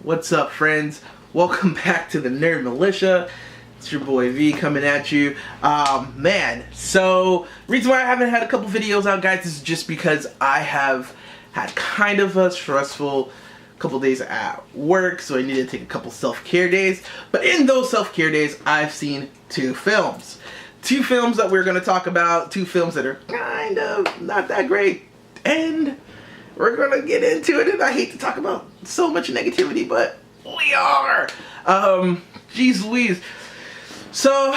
What's up, friends? Welcome back to the Nerd Militia. It's your boy V coming at you. Man, so reason why I haven't had a couple videos out, guys, is just because I have had kind of a stressful couple days at work, so I needed to take a couple self-care days. But in those self-care days, I've seen two films. Two films that we're going to talk about. Two films that are kind of not that great. And we're going to get into it. And I hate to talk about so much negativity, but we are. Jeez Louise. So,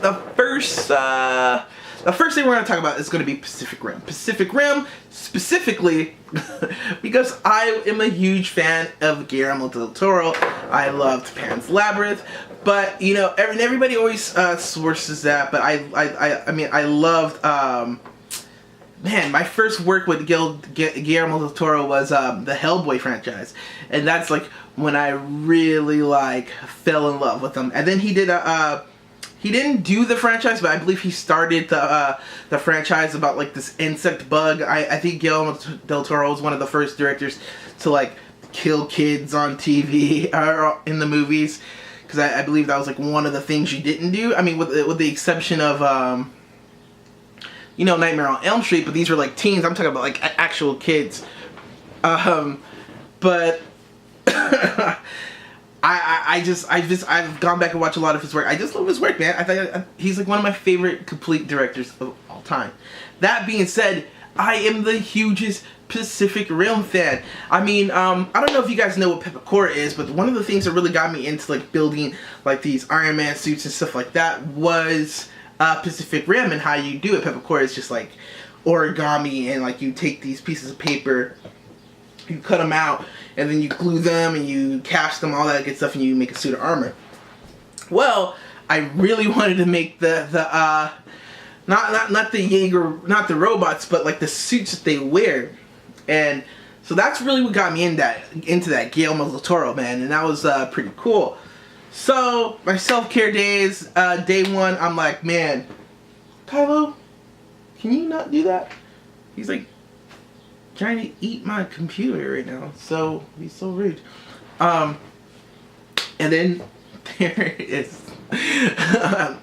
the first thing we're going to talk about is going to be Pacific Rim. Pacific Rim, specifically, because I am a huge fan of Guillermo del Toro. I loved Pan's Labyrinth, but, you know, everybody always sources that, but I mean, I loved, man, my first work with Guillermo del Toro was the Hellboy franchise, and that's like when I really like fell in love with him. And then he did he didn't do the franchise, but I believe he started the franchise about like this insect bug. I think Guillermo del Toro was one of the first directors to like kill kids on TV or in the movies, because I believe that was like one of the things you didn't do. I mean, with the exception of you know, Nightmare on Elm Street, but these were like teens. I'm talking about like actual kids. But I've gone back and watched a lot of his work. I just love his work, man. I think he's like one of my favorite complete directors of all time. That being said, I am the hugest Pacific Rim fan. I mean, I don't know if you guys know what Peppercore is, but one of the things that really got me into like building like these Iron Man suits and stuff like that was Pacific Rim and how you do it. Peppercore is just like origami, and like you take these pieces of paper, you cut them out, and then you glue them and you cast them, all that good stuff, and you make a suit of armor. Well, I really wanted to make the not the Jaeger, not the robots, but like the suits that they wear. And so that's really what got me into that Guillermo del Toro, man, and that was pretty cool. So my self-care days, day one, I'm like, man, Kylo, can you not do that? He's like trying to eat my computer right now, so he's so rude. And then there it is.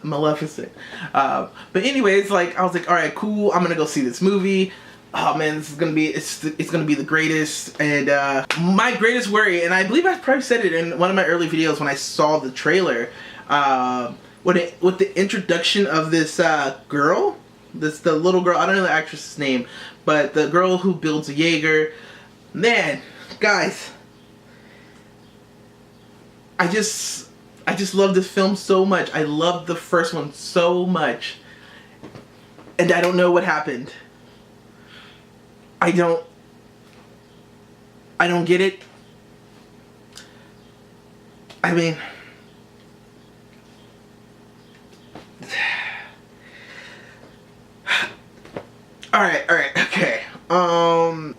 Maleficent. But anyways, like I was like, all right, cool, I'm gonna go see this movie. Oh man, this is gonna be it's gonna be the greatest. And my greatest worry, and I believe I probably said it in one of my early videos when I saw the trailer, with the introduction of this girl, the little girl, I don't know the actress's name, but the girl who builds a Jaeger. Man, guys, I just love this film so much. I loved the first one so much, and I don't know what happened. I don't get it. I mean, alright, okay. I'm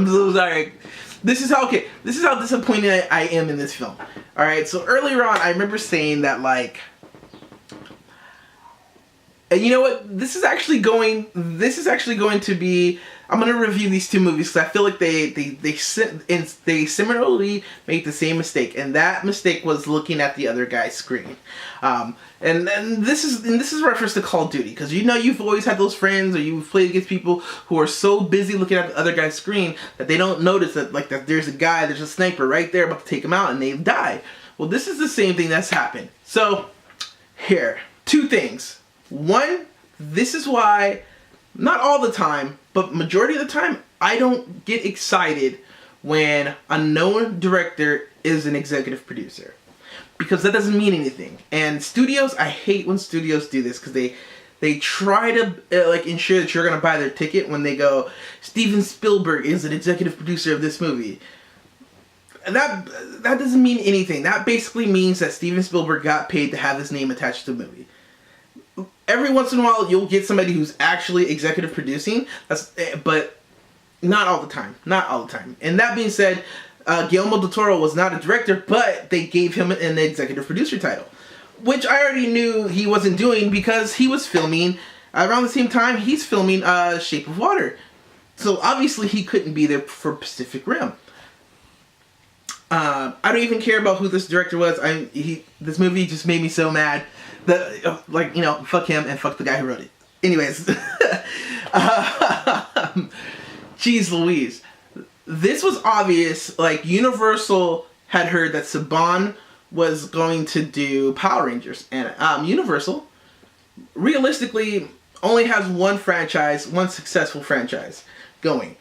so sorry. This is how disappointed I am in this film. Alright, so earlier on, I remember saying that, like, and you know what? This is actually going to be. I'm gonna review these two movies because I feel like they similarly made the same mistake, and that mistake was looking at the other guy's screen. And this is reference to Call of Duty, because you know you've always had those friends, or you've played against people who are so busy looking at the other guy's screen that they don't notice that there's a sniper right there about to take him out, and they die. Well, this is the same thing that's happened. So here, two things. One, this is why, not all the time, but majority of the time, I don't get excited when a known director is an executive producer, because that doesn't mean anything. And studios, I hate when studios do this, because they try to like ensure that you're gonna buy their ticket when they go, Steven Spielberg is an executive producer of this movie. That doesn't mean anything. That basically means that Steven Spielberg got paid to have his name attached to the movie. Every once in a while, you'll get somebody who's actually executive producing, but not all the time. Not all the time. And that being said, Guillermo del Toro was not a director, but they gave him an executive producer title, which I already knew he wasn't doing because he was filming around the same time he's filming Shape of Water. So obviously he couldn't be there for Pacific Rim. I don't even care about who this director was. This movie just made me so mad that, like, you know, fuck him and fuck the guy who wrote it. Anyways, jeez Louise, this was obvious. Like, Universal had heard that Saban was going to do Power Rangers, and Universal realistically only has one successful franchise going.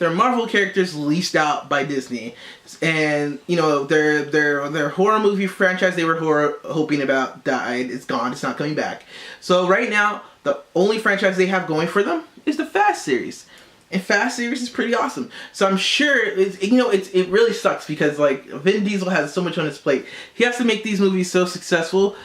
Their Marvel characters leased out by Disney, and you know their horror movie franchise they were hoping about died. It's gone. It's not coming back. So right now, the only franchise they have going for them is the Fast series, and Fast series is pretty awesome. So I'm sure it really sucks because like Vin Diesel has so much on his plate. He has to make these movies so successful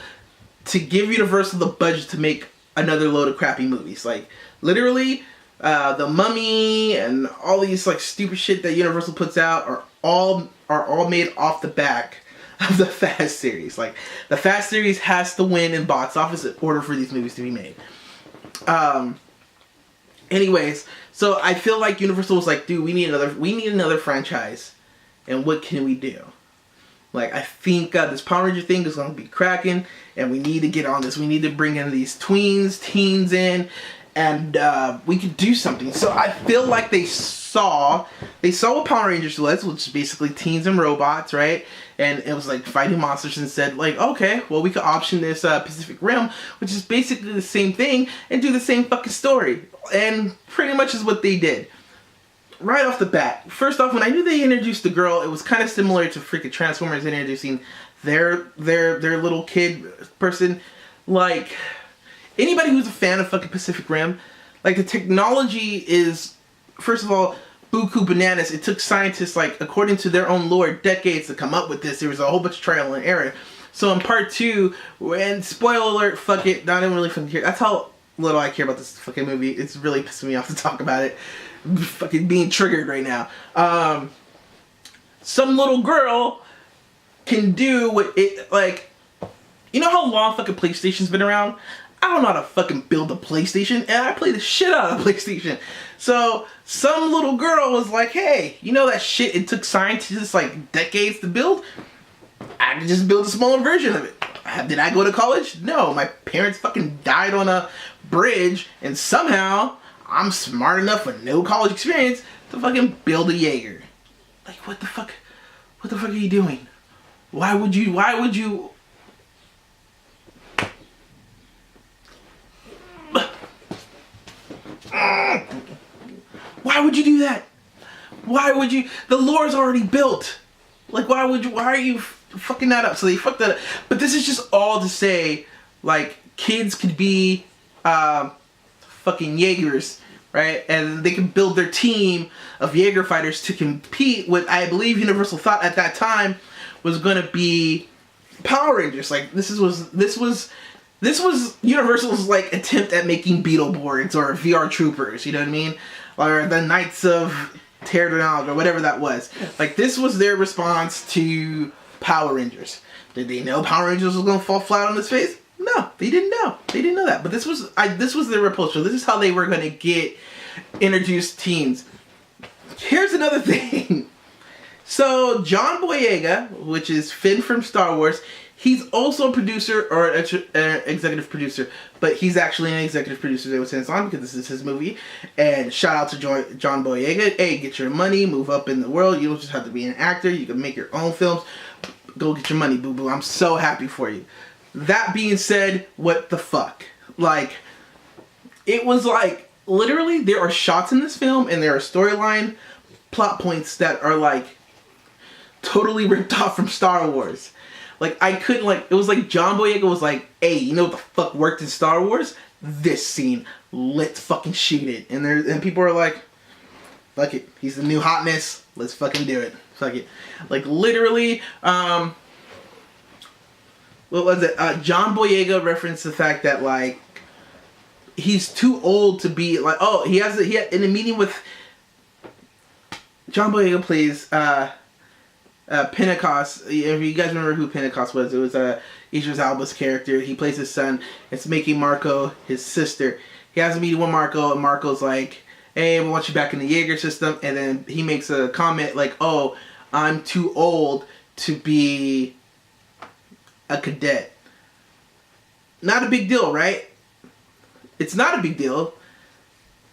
to give Universal the budget to make another load of crappy movies. Like literally. The Mummy and all these like stupid shit that Universal puts out are all made off the back of the Fast series. Like the Fast series has to win in box office in order for these movies to be made. Anyways, so I feel like Universal was like, dude, we need another franchise, and what can we do? Like I think this Power Ranger thing is going to be cracking, and we need to get on this. We need to bring in these teens in. And we could do something. So I feel like they saw what Power Rangers was, which is basically teens and robots, right? And it was like fighting monsters, and said like, okay, well we could option this Pacific Rim, which is basically the same thing, and do the same fucking story. And pretty much is what they did. Right off the bat. First off, when I knew they introduced the girl, it was kind of similar to freaking Transformers introducing their little kid person. Like, anybody who's a fan of fucking Pacific Rim, like the technology is, first of all, buku bananas. It took scientists, like, according to their own lore, decades to come up with this. There was a whole bunch of trial and error. So in part 2, and spoiler alert, fuck it, I don't really fucking care. That's how little I care about this fucking movie. It's really pissing me off to talk about it. I'm fucking being triggered right now. Some little girl can do what it, like, you know how long fucking PlayStation's been around? I don't know how to fucking build a PlayStation, and I play the shit out of PlayStation. So, some little girl was like, hey, you know that shit it took scientists like decades to build? I can just build a smaller version of it. Did I go to college? No, my parents fucking died on a bridge, and somehow I'm smart enough with no college experience to fucking build a Jaeger. Like, what the fuck? What the fuck are you doing? Why would you... Why would you do that? Why would you? The lore's already built. Like, why are you fucking that up? So they fucked that up. But this is just all to say, like, kids could be fucking Jaegers, right? And they can build their team of Jaeger fighters to compete with, I believe Universal thought at that time was going to be Power Rangers. Like, this was Universal's, like, attempt at making Beetleborgs or VR Troopers, you know what I mean? Or the Knights of Terranog or whatever that was. Like, this was their response to Power Rangers. Did they know Power Rangers was going to fall flat on its face? No, they didn't know. They didn't know that. But this was their approach. So this is how they were going to get introduced teens. Here's another thing. So, John Boyega, which is Finn from Star Wars, he's also a producer or an executive producer, but he's actually an executive producer with hands-on because this is his movie. And shout out to John Boyega. Hey, get your money, move up in the world. You don't just have to be an actor. You can make your own films. Go get your money, boo-boo. I'm so happy for you. That being said, what the fuck? Like, it was like, literally, there are shots in this film and there are storyline plot points that are like totally ripped off from Star Wars. Like, I couldn't, like, it was like John Boyega was like, hey, you know what the fuck worked in Star Wars? This scene. Let's fucking shoot it. And people are like, fuck it. He's the new hotness. Let's fucking do it. Fuck it. Like, literally, what was it? John Boyega referenced the fact that, like, he's too old to be, like, oh, he had in a meeting with, John Boyega plays, Pentecost. If you guys remember who Pentecost was, it was Idris Elba's character. He plays his son. It's making Marco his sister. he has a meeting with Marco, and Marco's like, hey, we want you back in the Jaeger system. And then he makes a comment like, oh, I'm too old to be a cadet. Not a big deal, right? It's not a big deal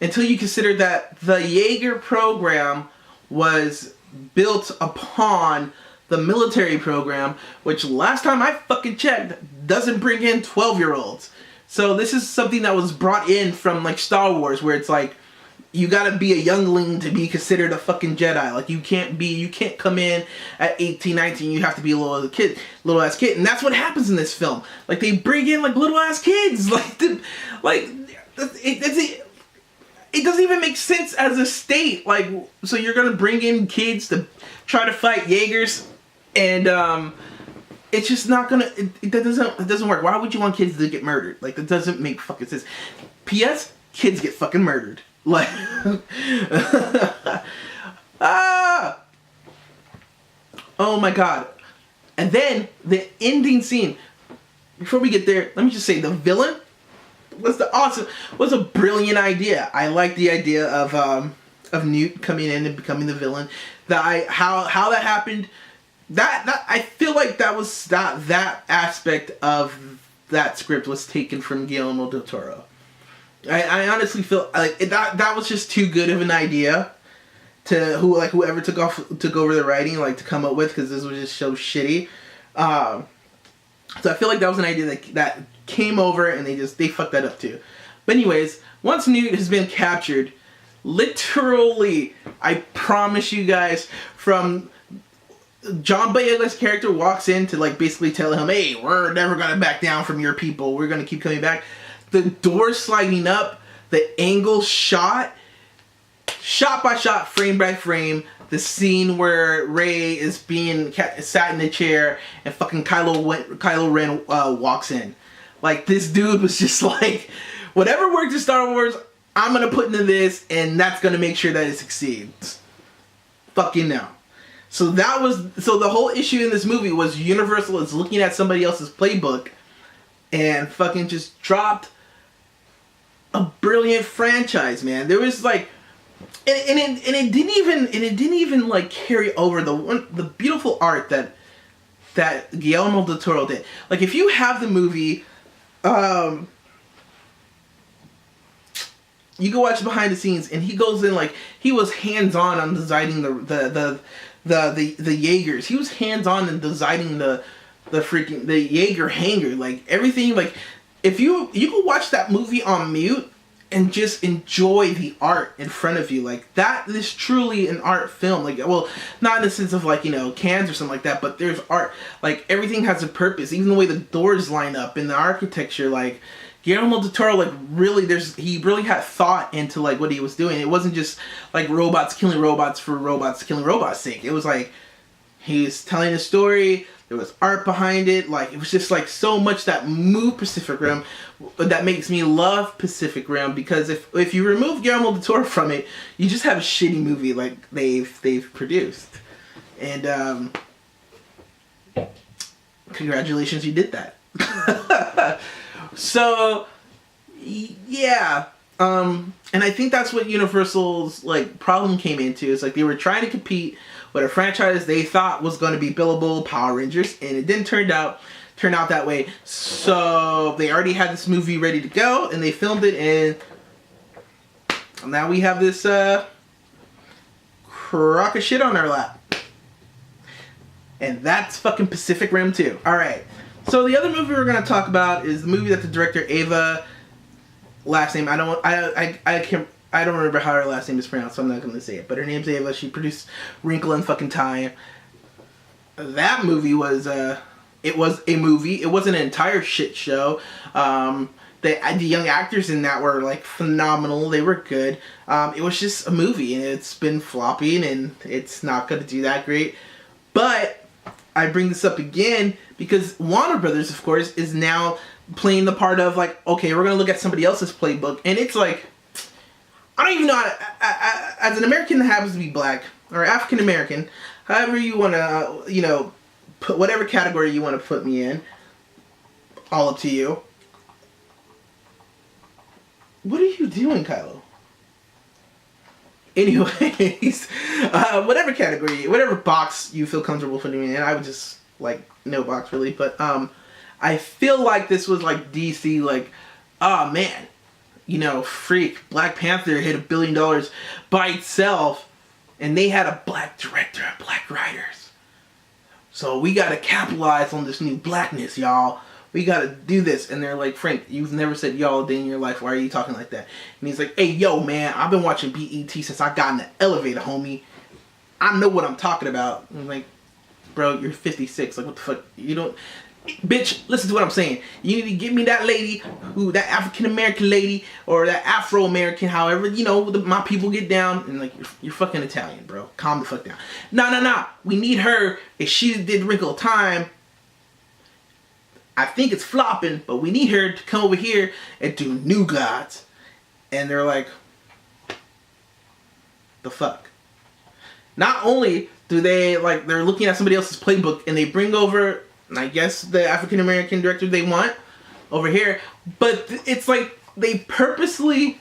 until you consider that the Jaeger program was built upon the military program, which last time I fucking checked doesn't bring in 12-year-olds. So this is something that was brought in from like Star Wars, where it's like you gotta be a youngling to be considered a fucking Jedi. Like you can't come in at 18, 19. You have to be a little ass kid, and that's what happens in this film. Like they bring in like little ass kids, it doesn't even make sense as a state. Like, so you're gonna bring in kids to try to fight Jaegers, and it's just not gonna. It doesn't work. Why would you want kids to get murdered? Like that doesn't make fucking sense. P.S. Kids get fucking murdered. Like, ah, oh my god. And then the ending scene. Before we get there, let me just say the villain was a brilliant idea. I like the idea of Newt coming in and becoming the villain. How that happened. That I feel like that aspect of that script was taken from Guillermo del Toro. I honestly feel like that was just too good of an idea to whoever took over the writing to come up with, because this was just so shitty. So I feel like that was an idea that came over and they fucked that up too. But anyways, once Newt has been captured, literally, I promise you guys, from John Boyega's character walks in to basically tell him, hey, we're never gonna back down from your people. We're gonna keep coming back. The door sliding up, the angle shot by shot, frame by frame, the scene where Rey is being sat in the chair and fucking Kylo Ren walks in. Like, this dude was just like, whatever worked in Star Wars, I'm gonna put into this, and that's gonna make sure that it succeeds. Fucking no. So the whole issue in this movie was Universal is looking at somebody else's playbook and fucking just dropped a brilliant franchise, man. There was and it didn't even carry over the beautiful art that Guillermo del Toro did. Like, if you have the movie, you go watch behind the scenes, and he goes in he was hands on designing the Jaegers. He was hands on in designing the Jaeger hangar, everything. If you can watch that movie on mute and just enjoy the art in front of you, that is truly an art film. Well, not in the sense of cans or something like that, but there's art. Everything has a purpose. Even the way the doors line up and the architecture, Guillermo del Toro, he really had thought into what he was doing. It wasn't just robots killing robots for robots killing robots' sake. It was he was telling a story. There was art behind it. It was just so much that moved Pacific Rim, that makes me love Pacific Rim, because if you remove Guillermo del Toro from it, you just have a shitty movie they've produced. And congratulations, you did that. So yeah, and I think that's what Universal's problem came into. Is they were trying to compete with a franchise they thought was going to be billable, Power Rangers, and it didn't turn out that way. So they already had this movie ready to go, and they filmed it, and now we have this crock of shit on our lap. And that's fucking Pacific Rim 2. Alright. So the other movie we're going to talk about is the movie that the director Ava, last name, I don't remember how her last name is pronounced, so I'm not going to say it. But her name's Ava. She produced Wrinkle in fucking Time. That movie was it was a movie. It wasn't an entire shit show. The young actors in that were phenomenal. They were good. It was just a movie, and it's been flopping, and it's not going to do that great. But I bring this up again because Warner Brothers, of course, is now playing the part of okay, we're going to look at somebody else's playbook, and it's I don't even know as an American that happens to be black or African American, however you want to, put whatever category you want to put me in, all up to you. What are you doing, Kylo? Anyways, whatever category, whatever box you feel comfortable putting me in, I would just, like, no box really, but, I feel like this was, like, DC, like, oh, man, you know, freak, Black Panther hit $1 billion by itself, and they had a black director and black writers. So we gotta capitalize on this new blackness, y'all. We gotta do this. And they're like, Frank, you've never said y'all a day in your life. Why are you talking like that? And he's like, hey, yo, man, I've been watching BET since I got in the elevator, homie. I know what I'm talking about. And I'm like, bro, you're 56. Like, what the fuck? You don't... Bitch, listen to what I'm saying. You need to give me that lady, that African-American lady, or that Afro-American, however, you know, my people get down, and like, you're fucking Italian, bro. Calm the fuck down. Nah. We need her. If she did Wrinkle In Time, I think it's flopping, but we need her to come over here and do New Gods. And they're like, the fuck? Not only do they, like, they're looking at somebody else's playbook, and they bring over, I guess, the African-American director they want over here, but it's like they purposely,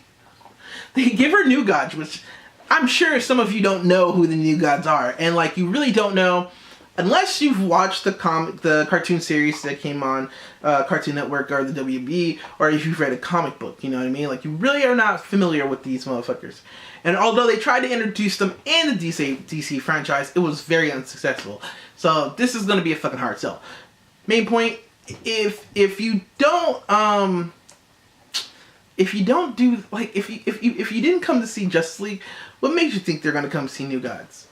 they give her New Gods, which I'm sure some of you don't know who the New Gods are, and like you really don't know unless you've watched the cartoon series that came on Cartoon Network or the WB, or if you've read a comic book, you know what I mean? Like, you really are not familiar with these motherfuckers. And although they tried to introduce them in the DC franchise, it was very unsuccessful. So this is going to be a fucking hard sell. Main point, if you don't do, like, if you didn't come to see Justice League, what makes you think they're going to come see New Gods?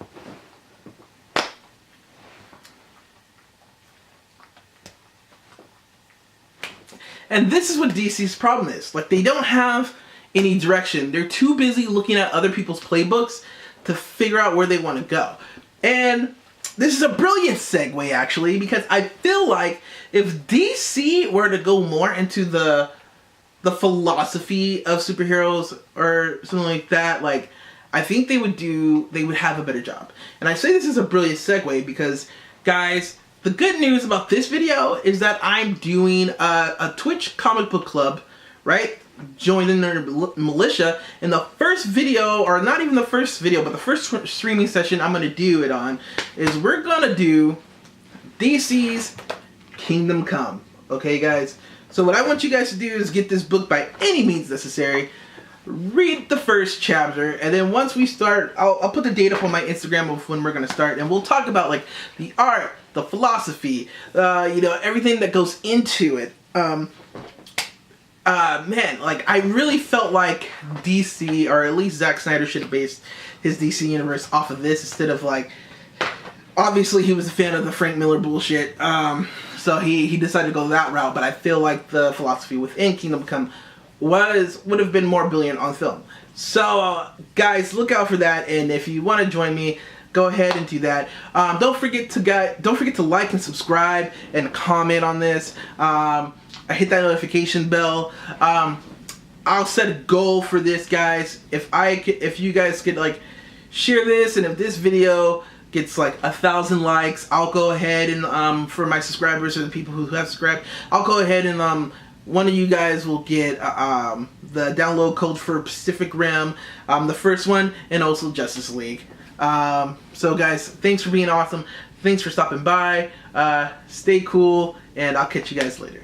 And this is what DC's problem is. Like, they don't have any direction. They're too busy looking at other people's playbooks to figure out where they want to go. And this is a brilliant segue, actually, because I feel like if DC were to go more into the philosophy of superheroes or something like that, like, I think they would have a better job. And I say this is a brilliant segue because, guys, the good news about this video is that I'm doing a Twitch comic book club, right? Join the Nerd Militia. And the first video, or not even the first video, but the first streaming session I'm going to do it on is we're going to do DC's Kingdom Come. Okay, guys? So what I want you guys to do is get this book by any means necessary. Read the first chapter, and then once we start, I'll put the date up on my Instagram of when we're going to start, and we'll talk about, like, the art, the philosophy, you know, everything that goes into it. Man, like, I really felt like DC, or at least Zack Snyder, should have based his DC universe off of this instead of, like, obviously he was a fan of the Frank Miller bullshit, so he decided to go that route, but I feel like the philosophy within Kingdom Come would have been more brilliant on film. So, guys, look out for that, and if you want to join me, go ahead and do that. Don't forget to like and subscribe and comment on this. Hit that notification bell. I'll set a goal for this, guys. If you guys could, like, share this, and if this video gets like 1,000 likes, I'll go ahead and for my subscribers or the people who have subscribed, I'll go ahead and one of you guys will get the download code for Pacific Rim, the first one, and also Justice League. So guys, thanks for being awesome. Thanks for stopping by. Stay cool, and I'll catch you guys later.